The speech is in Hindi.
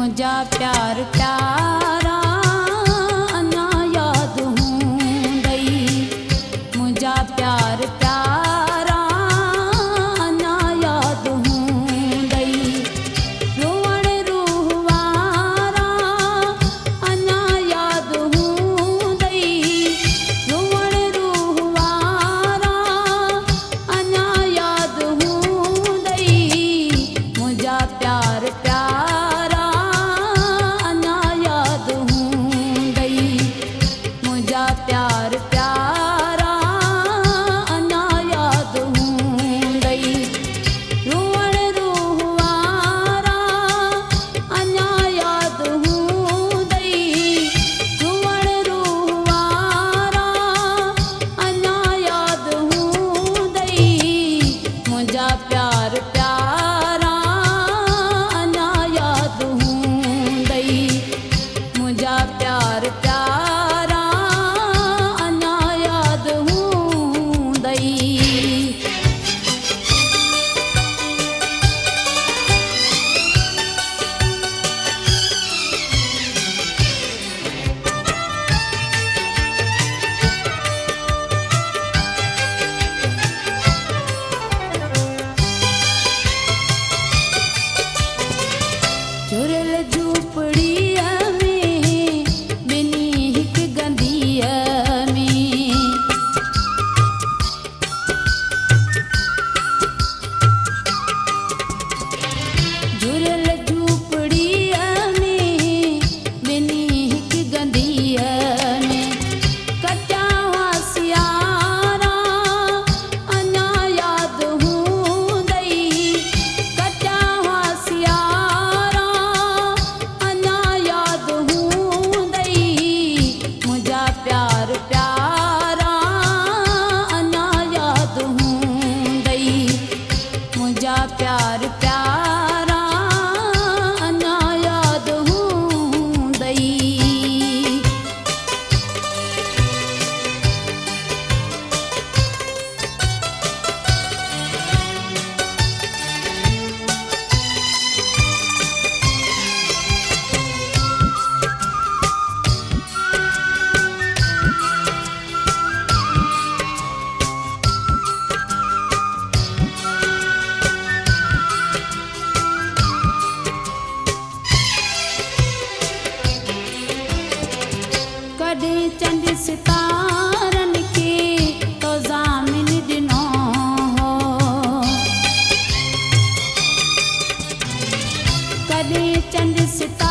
मुझा प्यार प्यारा अञा यादि हूंदई मुझा प्यार प्यारा अञा यादि हूंदई रोअण रूह वारा अञा यादि हूंदई रोअण रूह वारा अञा यादि हूंदई मुझा प्यार प्यारा अञा यादि हूंदई मुझा प्यार प्यारा अञा यादि हूंदई रोअण रूह वारा अञा यादि हूंदई रोअण रूह वारा अञा यादि हूंदई मुझा प्यार प्यारा अञा यादि हूंदई मुझा प्यार प्यारा अञा यादि हूंदई। चुरियल झूपड़ीअ में ॿिनी हिक गंदीअ में झुरियल झूपड़ीअ में ॿिनी हिक गंदीअ में कटिया हुआ सियारा अञा यादि हूंदई कटिया हुआ सियारा अञा यादि हूंदई मुझा प्यार प्यारा अञा यादि हूंदई मुझा प्यार प्यारा अञा यादि हूंदई। कॾहिं चंड सितारनि खे तो ज़ामिन ॾिनो हो कॾहिं चंड सितारनि